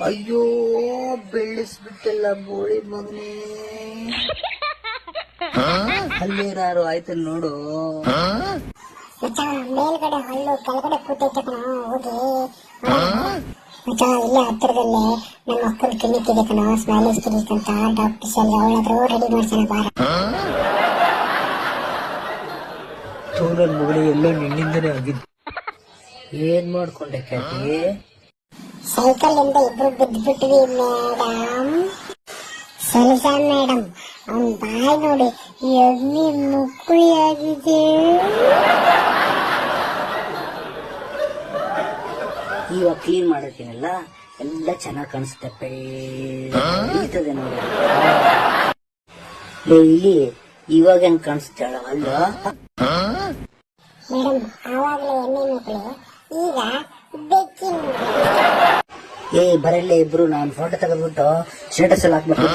ಅಯ್ಯೋ ಬೆಳೆಸ್ಬಿಟ್ಟಲ್ಲ ಬೋಳಿ ಮಗನೇ. ಅಲ್ಲೇನಾರು ಆಯ್ತು ನೋಡು. ಮಚ್ಚ ಮೇಲ್ಗಡೆ ಹಳ್ಳು ಕೆಳಗಡೆ ಕೂತೈತೆ ಕಣ, ಹೋಗಿ ಮಚ್ಚ. ಇಲ್ಲೇ ಹತ್ತಿರದಲ್ಲೇ ನಮ್ಮ ಮಕ್ಕಳ ಕ್ಲಿನಿಕ್ ಇದೆ ಕಣ, ಸ್ಮೈಲಿಸ್ ಕ್ಲಿನಿಕ್ ಅಂತ. ಡಾಕ್ಟರ್ ಶಾಲೆ ಅವಳ ಹತ್ರ ರೆಡಿ ಮಾಡ್ಸೋಣ ಬಾರ. ನನ್ ಮಗನೇ ಎಲ್ಲ ನಿನ್ನಿಂದನೇ ಆಗಿದ್ದು. ಏನ್ ಮಾಡ್ಕೊಂಡೆ ಕ್ಯಾಟಿ? ಸೈಕಲ್ ಇಂದ ಇಬ್ರು ಬಿದ್ದ್ಬಿಟ್ವಿ ಮೇಡಮ್. ಸಲ್ಸಾ ಮೇಡಮ್, ಅವನ್ ಬಾಯ್ ನೋಡಿ ಎಮ್ಮಿ ಮುಕ್ಕುಳಿ ಆಗಿದೆ. ಇವಾಗ ಕ್ಲೀನ್ ಮಾಡಿರ್ತೀನಲ್ಲ, ಎಲ್ಲ ಚೆನ್ನಾಗ್ ಕಾಣಿಸುತ್ತೆ. ಬೆಳೀತದೆ ನೋಡಿ. ಇಲ್ಲಿ ಇವಾಗ ಹೆಂಗ್ ಕಾಣಿಸುತ್ತೆ ಅಲ್ಲ? ಮೇಡಮ್ ಆವಾಗ್ಲೇ ಎಮ್ಮೆ ಮುಕ್ಕುಳಿ, ಈಗ ಬೆಕ್ಕಿನ ಮುಕ್ಕುಳಿ. ಬರಲ್ಲೇ ಇಬ್ರು, ನಾನು ಫೋಟೋ ತೆಗೆದ್ಬಿಟ್ಟು ಸ್ಟೇಟಸ್ ಅಲ್ಲಿ ಹಾಕ್ಬೇಕು.